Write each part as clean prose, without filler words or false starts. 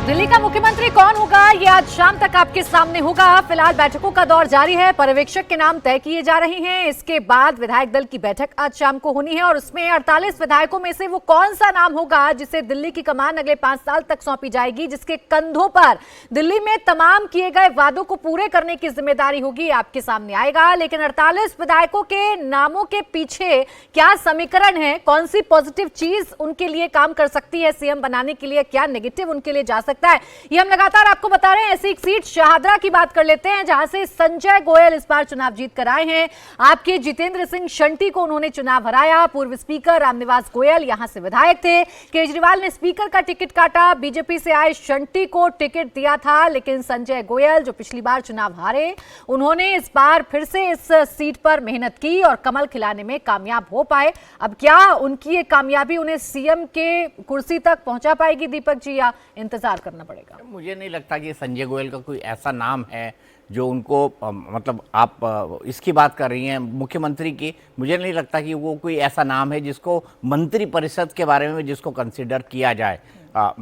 दिल्ली का मुख्यमंत्री कौन होगा ये आज शाम तक आपके सामने होगा। फिलहाल बैठकों का दौर जारी है, पर्यवेक्षक के नाम तय किए जा रहे हैं। इसके बाद विधायक दल की बैठक आज शाम को होनी है और उसमें 48 विधायकों में से वो कौन सा नाम होगा जिसे दिल्ली की कमान अगले 5 साल तक सौंपी जाएगी, जिसके कंधों पर दिल्ली में तमाम किए गए वादों को पूरे करने की जिम्मेदारी होगी, आपके सामने आएगा। लेकिन 48 विधायकों के नामों के पीछे क्या समीकरण है, कौन सी पॉजिटिव चीज उनके लिए काम कर सकती है सीएम बनाने के लिए, क्या नेगेटिव उनके लिए जा सकता है, ये हम लगातार आपको बता रहे हैं। ऐसी एक सीट शाहदरा की बात कर लेते हैं जहां से संजय गोयल इस बार चुनाव जीत कर आए हैं। आपके जितेंद्र सिंह शंटी को उन्होंने चुनाव हराया। पूर्व स्पीकर रामनिवास गोयल यहां से विधायक थे। केजरीवाल ने स्पीकर का टिकट काटा, बीजेपी से आए शंटी को टिकट दिया था। लेकिन संजय गोयल जो पिछली बार चुनाव हारे, उन्होंने इस बार फिर से इस सीट पर मेहनत की और कमल खिलाने में कामयाब हो पाए। अब क्या उनकी ये कामयाबी उन्हें सीएम के कुर्सी तक पहुंचा पाएगी दीपक जी, या इंतजार करना पड़ेगा? मुझे नहीं लगता कि संजय गोयल का कोई ऐसा नाम है जो उनको मतलब आप इसकी बात कर रही हैं मुख्यमंत्री की, मुझे नहीं लगता कि वो कोई ऐसा नाम है जिसको मंत्री परिषद के बारे में जिसको कंसिडर किया जाए।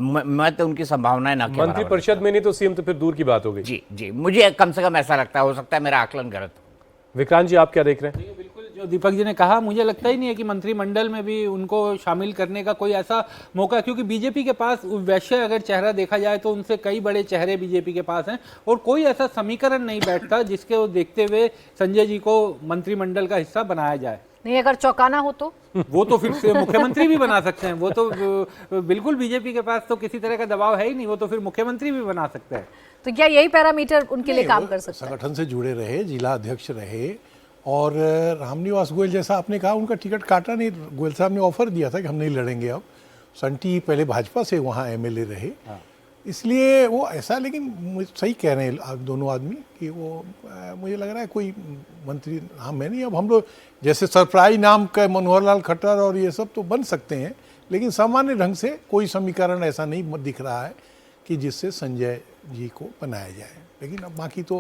मैं तो उनकी संभावनाएं ना के मंत्री परिषद में नहीं तो सीएम तो फिर दूर की बात हो गई। जी जी, मुझे कम से कम ऐसा लगता है, हो सकता है मेरा आकलन गलत हो। विक्रांत जी आप क्या देख रहे हैं? बिल्कुल जो दीपक जी ने कहा, मुझे लगता ही नहीं है कि मंत्रिमंडल में भी उनको शामिल करने का कोई ऐसा मौका, क्योंकि बीजेपी के पास वैसे अगर चेहरा देखा जाए तो उनसे कई बड़े चेहरे बीजेपी के पास हैं और कोई ऐसा समीकरण नहीं बैठता जिसके वो देखते हुए संजय जी को मंत्रिमंडल का हिस्सा बनाया जाए। नहीं, अगर चौंकाना हो तो वो तो फिर से मुख्यमंत्री भी बना सकते हैं। वो तो बिल्कुल बीजेपी के पास तो किसी तरह का दबाव है ही नहीं, वो तो फिर मुख्यमंत्री भी बना सकते हैं। तो क्या यही पैरामीटर उनके लिए काम कर सकता है? संगठन से जुड़े रहे, जिला अध्यक्ष रहे और रामनिवास गोयल जैसा आपने कहा उनका टिकट काटा नहीं। गोयल साहब ने ऑफर दिया था कि हम नहीं लड़ेंगे। अब संटी पहले भाजपा से वहाँ एमएलए रहे, इसलिए वो ऐसा, लेकिन सही कह रहे हैं आप दोनों आदमी कि वो मुझे लग रहा है कोई मंत्री नाम है नहीं। अब हम लोग जैसे सरप्राइज नाम का मनोहर लाल खट्टर और ये सब तो बन सकते हैं, लेकिन सामान्य ढंग से कोई समीकरण ऐसा नहीं दिख रहा है कि जिससे संजय जी को बनाया जाए। लेकिन अब बाकी तो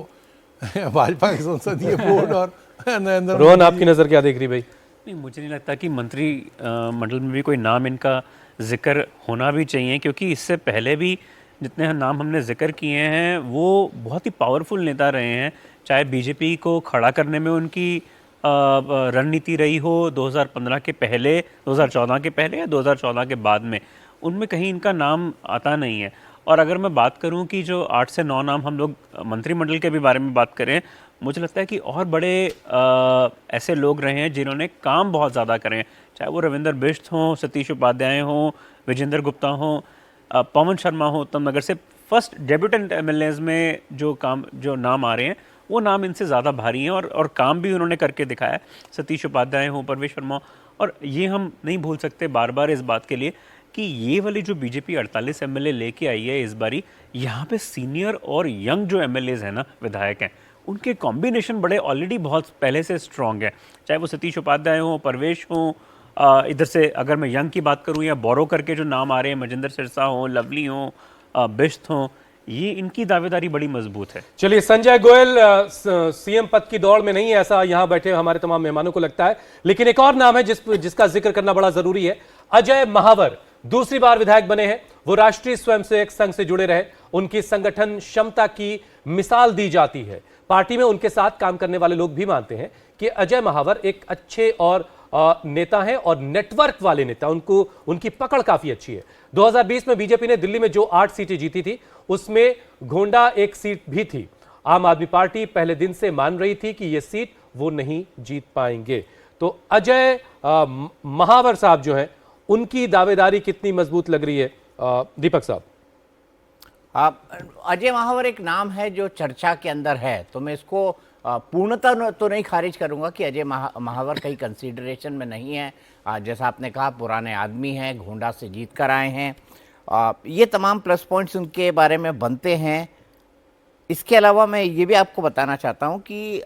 भाजपा के संसदीय बोर्ड और नरेंद्र। रोहन आपकी नजर क्या देख रही भाई? नहीं, मुझे नहीं लगता कि मंत्री मंडल में भी कोई नाम इनका जिक्र होना भी चाहिए, क्योंकि इससे पहले भी जितने नाम हमने जिक्र किए हैं वो बहुत ही पावरफुल नेता रहे हैं। चाहे बीजेपी को खड़ा करने में उनकी रणनीति रही हो 2015 के पहले, 2014 के पहले या 2014 के बाद में, उनमें कहीं इनका नाम आता नहीं है। और अगर मैं बात करूं कि जो 8 से 9 नाम हम लोग मंत्रिमंडल के भी बारे में बात करें, मुझे लगता है कि और बड़े ऐसे लोग रहे हैं जिन्होंने काम बहुत ज़्यादा करे हैं, चाहे वो रविंदर बिष्ट हों, सतीश उपाध्याय हों, विजेंद्र गुप्ता हों, पवन शर्मा हो उत्तम नगर से। फर्स्ट डेब्यूटेंट एमएलएज में जो नाम आ रहे हैं वो नाम इनसे ज़्यादा भारी हैं और काम भी उन्होंने करके दिखाया है। सतीश उपाध्याय हों, परवेश शर्मा, और ये हम नहीं भूल सकते बार बार इस बात के लिए कि ये वाली जो बीजेपी 48 एमएलए लेके आई है इस बारी, यहाँ पे सीनियर और यंग जो एमएलएज हैं ना, विधायक हैं, उनके कॉम्बिनेशन बड़े ऑलरेडी बहुत पहले से स्ट्रॉन्ग है। चाहे वो सतीश उपाध्याय हों, परवेश हों, इधर से अगर मैं यंग की बात करूं या बोरो करके जो नाम आ रहे हैं, मजिंदर सिरसा हों, लवली हों, बिष्ट हों, ये इनकी दावेदारी बड़ी मजबूत है। चलिए, संजय गोयल सीएम पद की दौड़ में नहीं है ऐसा यहां बैठे हमारे तमाम मेहमानों को लगता है, लेकिन एक और नाम है जिसका जिक्र करना बड़ा जरूरी है। अजय महावर दूसरी बार विधायक बने हैं। वो राष्ट्रीय स्वयंसेवक संघ से जुड़े रहे, उनकी संगठन क्षमता की मिसाल दी जाती है। पार्टी में उनके साथ काम करने वाले लोग भी मानते हैं कि अजय महावर एक अच्छे और नेता हैं और नेटवर्क वाले नेता, उनकी पकड़ काफी अच्छी है। 2020 में बीजेपी ने दिल्ली में जो 8 सीटें जीती थी उसमें गोंडा एक सीट भी थी। आम आदमी पार्टी पहले दिन से मान रही थी कि यह सीट वो नहीं जीत पाएंगे। तो अजय महावर साहब जो हैं, उनकी दावेदारी कितनी मजबूत लग रही है दीपक साहब? अजय महावर एक नाम है जो चर्चा के अंदर है, तो मैं इसको पूर्णतः तो नहीं खारिज करूंगा कि अजय महावर कहीं कंसीडरेशन में नहीं है। जैसा आपने कहा, पुराने आदमी हैं, गोंडा से जीत कर आए हैं, ये तमाम प्लस पॉइंट्स उनके बारे में बनते हैं। इसके अलावा मैं ये भी आपको बताना चाहता हूं कि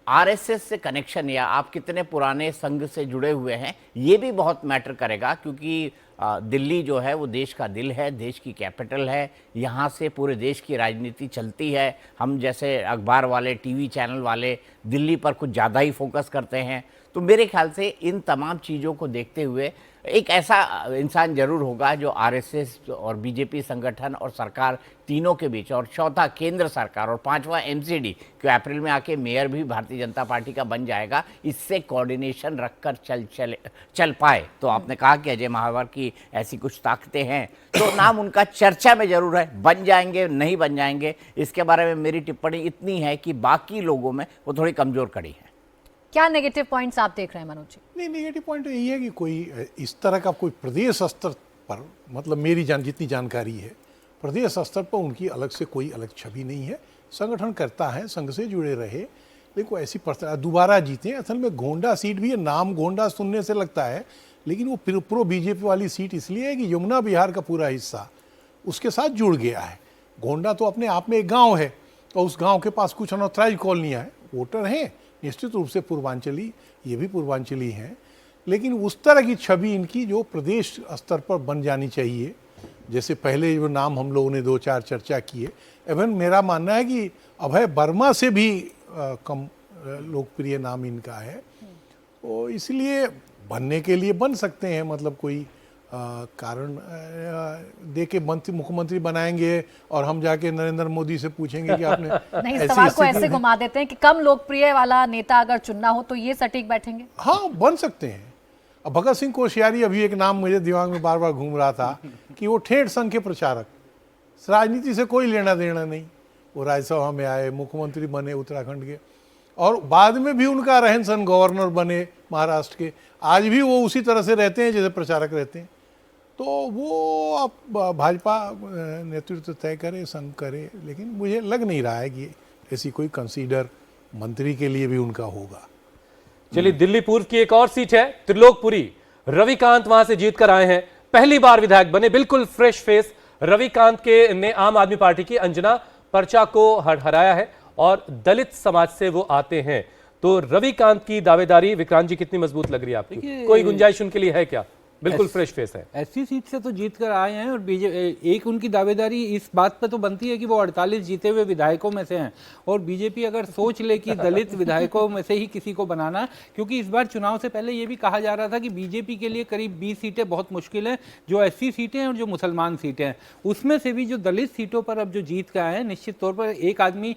आरएसएस से कनेक्शन या आप कितने पुराने संघ से जुड़े हुए हैं, ये भी बहुत मैटर करेगा, क्योंकि दिल्ली जो है वो देश का दिल है, देश की कैपिटल है, यहाँ से पूरे देश की राजनीति चलती है। हम जैसे अखबार वाले, टीवी चैनल वाले दिल्ली पर कुछ ज़्यादा ही फोकस करते हैं। तो मेरे ख्याल से इन तमाम चीज़ों को देखते हुए एक ऐसा इंसान जरूर होगा जो आरएसएस और बीजेपी संगठन और सरकार तीनों के बीच, और चौथा केंद्र सरकार, और पांचवा एमसीडी, क्योंकि अप्रैल में आके मेयर भी भारतीय जनता पार्टी का बन जाएगा, इससे कोऑर्डिनेशन रखकर चल पाए। तो आपने कहा कि अजय महावर की ऐसी कुछ ताकतें हैं, तो नाम उनका चर्चा में जरूर है। बन जाएंगे नहीं बन जाएंगे, इसके बारे में मेरी टिप्पणी इतनी है कि बाकी लोगों में वो थोड़ी कमजोर कड़ी है। क्या नेगेटिव पॉइंट्स आप देख रहे हैं मनोज जी? नहीं, नेगेटिव पॉइंट यही है कि कोई इस तरह का कोई प्रदेश स्तर पर, मतलब मेरी जितनी जानकारी है, प्रदेश स्तर पर उनकी अलग से कोई अलग छवि नहीं है। संगठन करता है, संघ से जुड़े रहे, लेकिन कोई ऐसी दोबारा जीते। असल में गोंडा सीट भी है, नाम गोंडा सुनने से लगता है, लेकिन वो प्रो बीजेपी वाली सीट इसलिए है कि यमुना बिहार का पूरा हिस्सा उसके साथ जुड़ गया है। गोंडा तो अपने आप में एक गाँव है, तो उस गाँव के पास कुछ अनऑथराइज कॉलोनियाँ हैं, वोटर हैं निश्चित रूप से पूर्वांचली, ये भी पूर्वांचली हैं, लेकिन उस तरह की छवि इनकी जो प्रदेश स्तर पर बन जानी चाहिए। जैसे पहले जो नाम हम लोगों ने 2-4 चर्चा किए, इवन मेरा मानना है कि अभय वर्मा से भी कम लोकप्रिय नाम इनका है। तो इसलिए बनने के लिए बन सकते हैं, मतलब कोई कारण दे के मुख्यमंत्री बनाएंगे और हम जाके नरेंद्र मोदी से पूछेंगे कि आपने नहीं, इस सवाल को ऐसे घुमा देते हैं कि कम लोकप्रिय वाला नेता अगर चुनना हो तो ये सटीक बैठेंगे। हाँ, बन सकते हैं। अब भगत सिंह कोश्यारी, अभी एक नाम मुझे दिमाग में बार बार घूम रहा था कि वो ठेठ संघ के प्रचारक, राजनीति से कोई लेना देना नहीं, वो राज्यसभा में आए, मुख्यमंत्री बने उत्तराखंड के, और बाद में भी उनका रहन सहन गवर्नर बने महाराष्ट्र के। आज भी वो उसी तरह से रहते हैं जैसे प्रचारक रहते हैं। तो वो अब भाजपा नेतृत्व तय करे, संघ करे, लेकिन मुझे लग नहीं रहा है कि ऐसी कोई कंसीडर मंत्री के लिए भी उनका होगा। चलिए, दिल्ली पूर्व की एक और सीट है त्रिलोकपुरी। रविकांत वहां से जीत कर आए हैं, पहली बार विधायक बने, बिल्कुल फ्रेश फेस। रविकांत के ने आम आदमी पार्टी की अंजना पर्चा को हराया है और दलित समाज से वो आते हैं। तो रविकांत की दावेदारी विक्रांत जी कितनी मजबूत लग रही है आपको? कोई गुंजाइश उनके लिए है क्या? बिल्कुल फ्रेश फेस है। ऐसी सीट से तो जीत कर आए हैं, और एक उनकी दावेदारी इस बात पे तो बनती है कि वो 48 जीते हुए विधायकों में से हैं, और बीजेपी अगर सोच ले कि दलित विधायकों में से ही किसी को बनाना है, क्योंकि इस बार चुनाव से पहले ये भी कहा जा रहा था कि बीजेपी के लिए करीब 20 सीटें बहुत मुश्किल हैं, जो एससी सीटें हैं और जो मुसलमान सीटें हैं। उसमें से भी जो दलित सीटों पर अब जो जीत के आए हैं, निश्चित तौर पर एक आदमी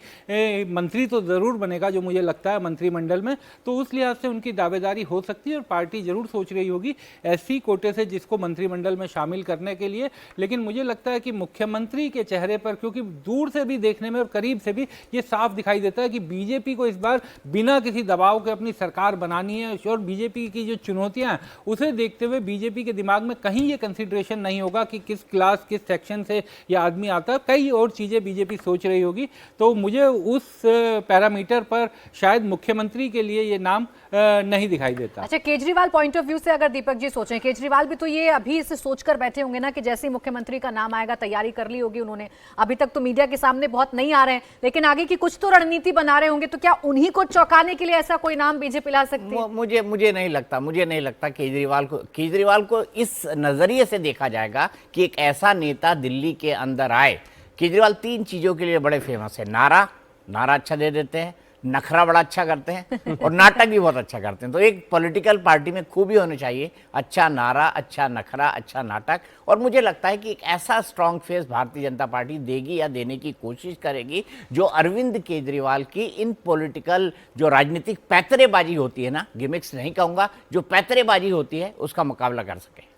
मंत्री तो जरूर बनेगा, जो मुझे लगता है मंत्रिमंडल में। तो उस लिहाज से उनकी दावेदारी हो सकती है, और पार्टी जरूर सोच रही होगी एससी कोटे से जिसको मंत्रिमंडल में शामिल करने के लिए। लेकिन मुझे लगता है कि मुख्यमंत्री के चेहरे पर, क्योंकि दूर से भी देखने में और करीब से भी ये साफ दिखाई देता है कि बीजेपी को इस बार बिना किसी दबाव के अपनी सरकार बनानी है, और बीजेपी की जो चुनौतियां हैं उसे देखते हुए बीजेपी के दिमाग में कहीं ये कंसिडरेशन नहीं होगा कि किस क्लास, किस सेक्शन से यह आदमी आता है। कई और चीजें बीजेपी सोच रही होगी। तो मुझे उस पैरामीटर पर शायद मुख्यमंत्री के लिए ये नाम नहीं दिखाई देता। अच्छा, केजरीवाल पॉइंट ऑफ व्यू से अगर दीपक जी सोचें, केजरीवाल भी तो ये अभी से सोचकर बैठे होंगे ना कि जैसे ही मुख्यमंत्री का नाम आएगा, तैयारी कर ली होगी उन्होंने। अभी तक तो मीडिया के सामने बहुत नहीं आ रहे हैं, लेकिन आगे की कुछ तो रणनीति बना रहे होंगे। तो क्या उन्हीं को चौंकाने के लिए ऐसा कोई नाम बीजेपी ला सकती है? मुझे नहीं लगता केजरीवाल को इस नजरिए से देखा जाएगा कि एक ऐसा नेता दिल्ली के अंदर आए। केजरीवाल 3 चीजों के लिए बड़े फेमस है। नारा अच्छा दे देते हैं, नखरा बड़ा अच्छा करते हैं, और नाटक भी बहुत अच्छा करते हैं। तो एक पॉलिटिकल पार्टी में खूबी होनी चाहिए, अच्छा नारा, अच्छा नखरा, अच्छा नाटक। और मुझे लगता है कि एक ऐसा strong face Bharatiya Janata party देगी या देने की कोशिश करेगी, जो अरविंद केजरीवाल की इन पॉलिटिकल जो राजनीतिक पैतरेबाजी होती है ना, गिमिक्स नहीं कहूंगा, जो पैतरेबाजी होती है, उसका मुकाबला कर सके।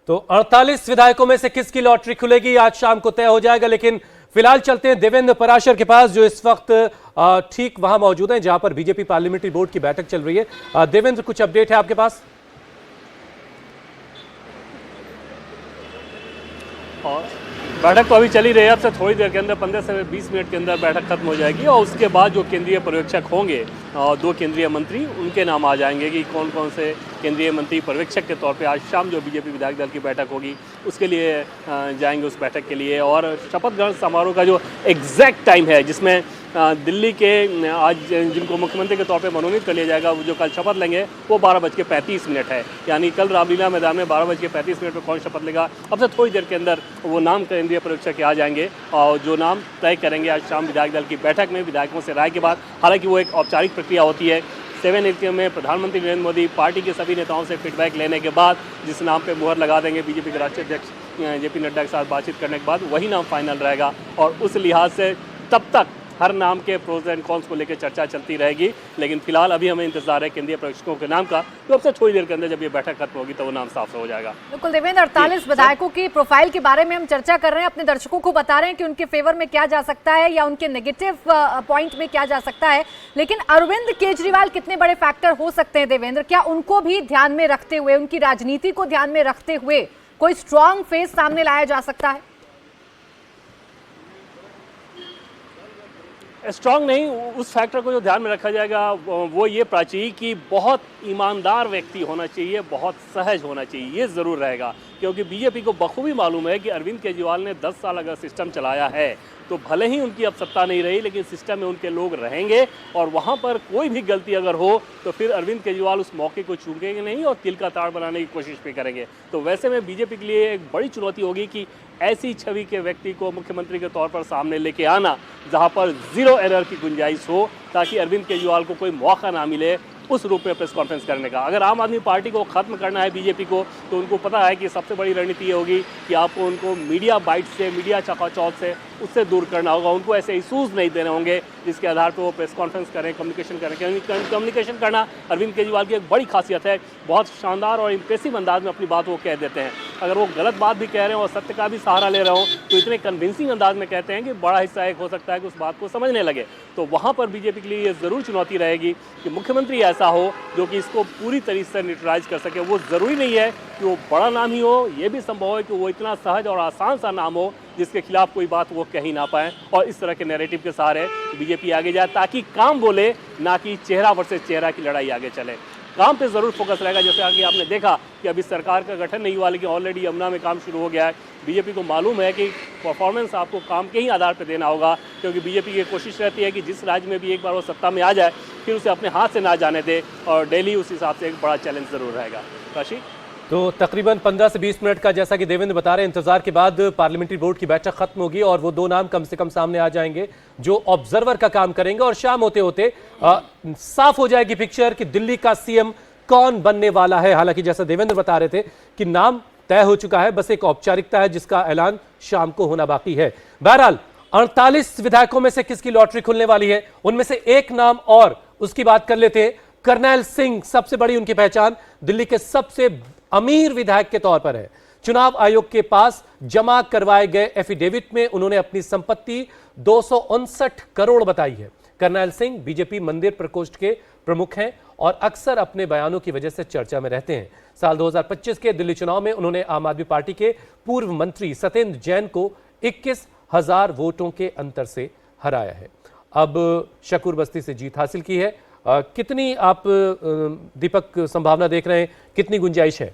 तो 48 विधायकों में से किसकी लॉटरी खुलेगी आज शाम को तय हो जाएगा। लेकिन फिलहाल चलते हैं देवेंद्र पराशर के पास, जो इस वक्त ठीक वहां मौजूद हैं जहां पर बीजेपी पार्लियामेंट्री बोर्ड की बैठक चल रही है। देवेंद्र, कुछ अपडेट है आपके पास? और बैठक तो अभी चल ही रही है। अब से थोड़ी देर के अंदर 15 से 20 मिनट के अंदर बैठक खत्म हो जाएगी, और उसके बाद जो केंद्रीय पर्यवेक्षक होंगे, 2 केंद्रीय मंत्री, उनके नाम आ जाएंगे कि कौन कौन से केंद्रीय मंत्री पर्यवेक्षक के तौर पे आज शाम जो बीजेपी विधायक दल की बैठक होगी उसके लिए जाएंगे, उस बैठक के लिए। और शपथ ग्रहण समारोह का जो एग्जैक्ट टाइम है, जिसमें दिल्ली के आज जिनको मुख्यमंत्री के तौर पे मनोनीत कर लिया जाएगा, वो जो कल शपथ लेंगे वो 12:35 है। यानी कल रामलीला मैदान में 12:35 पर कौन शपथ लेगा, अब से थोड़ी देर के अंदर वो नाम केंद्रीय पर्यवेक्षक के आ जाएंगे और जो नाम तय करेंगे आज शाम विधायक दल की बैठक में विधायकों से राय के बाद। हालांकि वो एक औपचारिक प्रक्रिया होती है। 7 में प्रधानमंत्री नरेंद्र मोदी पार्टी के सभी नेताओं से फीडबैक लेने के बाद जिस नाम पे मुहर लगा देंगे, बीजेपी के राष्ट्रीय अध्यक्ष जेपी नड्डा के साथ बातचीत करने के बाद वही नाम फाइनल रहेगा। और उस लिहाज से तब तक हर नाम के प्रोज एंड कॉन्स को लेकर चर्चा चलती रहेगी। लेकिन फिलहाल अभी हमें इंतजार है केंद्रीय पर्यवेक्षकों के नाम का, तो अब से थोड़ी देर के अंदर जब ये बैठक खत्म होगी तो वो नाम साफ हो जाएगा। बिल्कुल देवेंद्र, 48 विधायकों की प्रोफाइल के बारे में हम चर्चा कर रहे हैं, अपने दर्शकों को बता रहे हैं कि उनके फेवर में क्या जा सकता है या उनके नेगेटिव पॉइंट में क्या जा सकता है। लेकिन अरविंद केजरीवाल कितने बड़े फैक्टर हो सकते हैं देवेंद्र? क्या उनको भी ध्यान में रखते हुए, उनकी राजनीति को ध्यान में रखते हुए कोई स्ट्रॉन्ग फेस सामने लाया जा सकता है? स्ट्रांग नहीं, उस फैक्टर को जो ध्यान में रखा जाएगा वो ये प्राची कि बहुत ईमानदार व्यक्ति होना चाहिए, बहुत सहज होना चाहिए, ये ज़रूर रहेगा। क्योंकि बीजेपी को बखूबी मालूम है कि अरविंद केजरीवाल ने 10 साल अगर सिस्टम चलाया है तो भले ही उनकी अब सत्ता नहीं रही, लेकिन सिस्टम में उनके लोग रहेंगे और वहाँ पर कोई भी गलती अगर हो तो फिर अरविंद केजरीवाल उस मौके को चूकेंगे नहीं और तिल का ताड़ बनाने की कोशिश भी करेंगे। तो वैसे में बीजेपी के लिए एक बड़ी चुनौती होगी कि ऐसी छवि के व्यक्ति को मुख्यमंत्री के तौर पर सामने लेके आना जहाँ पर जीरो एरर की गुंजाइश हो, ताकि अरविंद केजरीवाल को कोई मौका ना मिले उस रूप में प्रेस कॉन्फ्रेंस करने का। अगर आम आदमी पार्टी को खत्म करना है बीजेपी को, तो उनको पता है कि सबसे बड़ी रणनीति ये होगी कि आपको उनको मीडिया बाइट से, मीडिया चकाचौंध से उससे दूर करना होगा। उनको ऐसे इशूज़ नहीं देने होंगे जिसके आधार पर वो प्रेस कॉन्फ्रेंस करें, कम्युनिकेशन करें। कम्युनिकेशन करना अरविंद केजरीवाल की एक बड़ी खासियत है, बहुत शानदार और इंप्रेसिव अंदाज में अपनी बात वो कह देते हैं। अगर वो गलत बात भी कह रहे हैं और सत्य का भी सहारा ले रहे हो तो इतने कन्विंसिंग अंदाज में कहते हैं कि बड़ा हिस्सा एक हो सकता है कि उस बात को समझने लगे। तो वहाँ पर बीजेपी के लिए ये ज़रूर चुनौती रहेगी कि मुख्यमंत्री ऐसा हो जो कि इसको पूरी तरीके से न्यूट्रलाइज कर सके। वो ज़रूरी नहीं है कि वो बड़ा नाम ही हो, ये भी संभव है कि वो इतना सहज और आसान सा नाम हो जिसके खिलाफ कोई बात वो कह ही ना पाए और इस तरह के नैरेटिव के सहारे बीजेपी आगे जाए, ताकि काम बोले, ना कि चेहरा वर्सेस चेहरा की लड़ाई आगे चले। काम पे ज़रूर फोकस रहेगा। जैसे आगे आपने देखा कि अभी सरकार का गठन नहीं हुआ, लेकिन ऑलरेडी यमुना में काम शुरू हो गया है। बीजेपी को मालूम है कि परफॉर्मेंस आपको काम के ही आधार पर देना होगा, क्योंकि बीजेपी की कोशिश रहती है कि जिस राज्य में भी एक बार वो सत्ता में आ जाए फिर उसे अपने हाथ से ना जाने दे, और दिल्ली उस हिसाब से एक बड़ा चैलेंज ज़रूर रहेगा। काशी, तो तकरीबन 15 से 20 मिनट का, जैसा कि देवेंद्र बता रहे हैं, इंतजार के बाद पार्लियामेंट्री बोर्ड की बैठक खत्म होगी और वो 2 नाम कम से कम सामने आ जाएंगे जो ऑब्जर्वर का काम करेंगे। और शाम होते होते साफ हो जाएगी पिक्चर कि दिल्ली का सीएम कौन बनने वाला है। हालांकि जैसा देवेंद्र बता रहे थे कि नाम तय हो चुका है, बस एक औपचारिकता है जिसका ऐलान शाम को होना बाकी है। बहरहाल 48 विधायकों में से किसकी लॉटरी खुलने वाली है, उनमें से एक नाम और उसकी बात कर लेते हैं। करनैल सिंह सबसे बड़ी उनकी पहचान दिल्ली के सबसे अमीर विधायक के तौर पर है। चुनाव आयोग के पास जमा करवाए गए एफिडेविट में उन्होंने अपनी संपत्ति 259 करोड़ बताई है। करनैल सिंह बीजेपी मंदिर प्रकोष्ठ के प्रमुख हैं और अक्सर अपने बयानों की वजह से चर्चा में रहते हैं। साल 2025 के दिल्ली चुनाव में उन्होंने आम आदमी पार्टी के पूर्व मंत्री सत्येंद्र जैन को 21,000 वोटों के अंतर से हराया है। अब शकूर बस्ती से जीत हासिल की है। कितनी आप दीपक संभावना देख रहे हैं, कितनी गुंजाइश है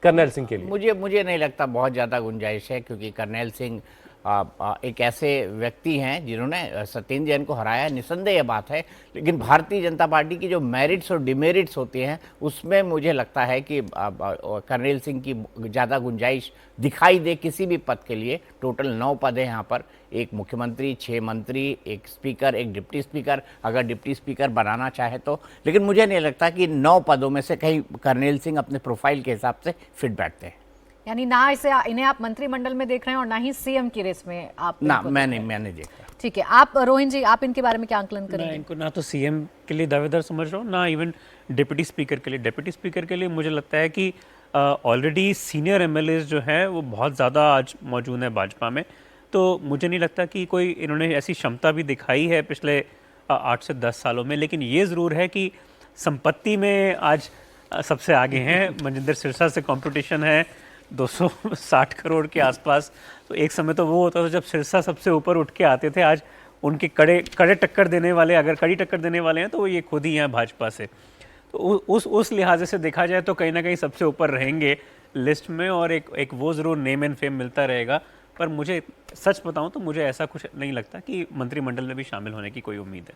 करनैल सिंह के लिए? मुझे नहीं लगता बहुत ज़्यादा गुंजाइश है, क्योंकि करनैल सिंह एक ऐसे व्यक्ति हैं जिन्होंने सत्येंद्र जैन को हराया, निसंदेह बात है। लेकिन भारतीय जनता पार्टी की जो मेरिट्स और डिमेरिट्स होती हैं उसमें मुझे लगता है कि करनैल सिंह की ज़्यादा गुंजाइश दिखाई दे किसी भी पद के लिए। टोटल 9 पद हैं यहाँ पर, एक मुख्यमंत्री, 6 मंत्री, एक स्पीकर, एक डिप्टी स्पीकर, अगर डिप्टी स्पीकर बनाना चाहे तो। लेकिन मुझे नहीं लगता कि 9 पदों में से कहीं करनैल सिंह अपने प्रोफाइल के हिसाब से फिट बैठते हैं। यानी ना इन्हें आप मंत्रिमंडल में देख रहे हैं और ना ही सीएम की रेस में आप? ना, मैंने देख रहा। ठीक है, आप रोहिन जी, आप इनके बारे में क्या आंकलन करेंगे? इनको ना तो सीएम के लिए दावेदार समझ रहा हूँ, ना इवन डिप्टी स्पीकर के लिए। डिप्टी स्पीकर के लिए मुझे लगता है कि ऑलरेडी सीनियर एमएलएज जो है वो बहुत ज़्यादा आज मौजूद है भाजपा में, तो मुझे नहीं लगता कि कोई इन्होंने ऐसी क्षमता भी दिखाई है पिछले 8 से 10 सालों में। लेकिन ये ज़रूर है कि संपत्ति में आज सबसे आगे हैं। मनजिंदर सिरसा से कंपटीशन है 260 करोड़ के आसपास। तो एक समय तो वो होता था जब सिरसा सबसे ऊपर उठ के आते थे, आज उनके कड़े टक्कर देने वाले, अगर कड़ी टक्कर देने वाले हैं तो वो ये खुद ही हैं भाजपा से। तो उस लिहाजे से देखा जाए तो कहीं ना कहीं सबसे ऊपर रहेंगे लिस्ट में, और एक वो ज़रूर नेम एंड फेम मिलता रहेगा पर मुझे सच बताऊं तो मुझे ऐसा कुछ नहीं लगता कि मंत्रिमंडल में भी शामिल होने की कोई उम्मीद है।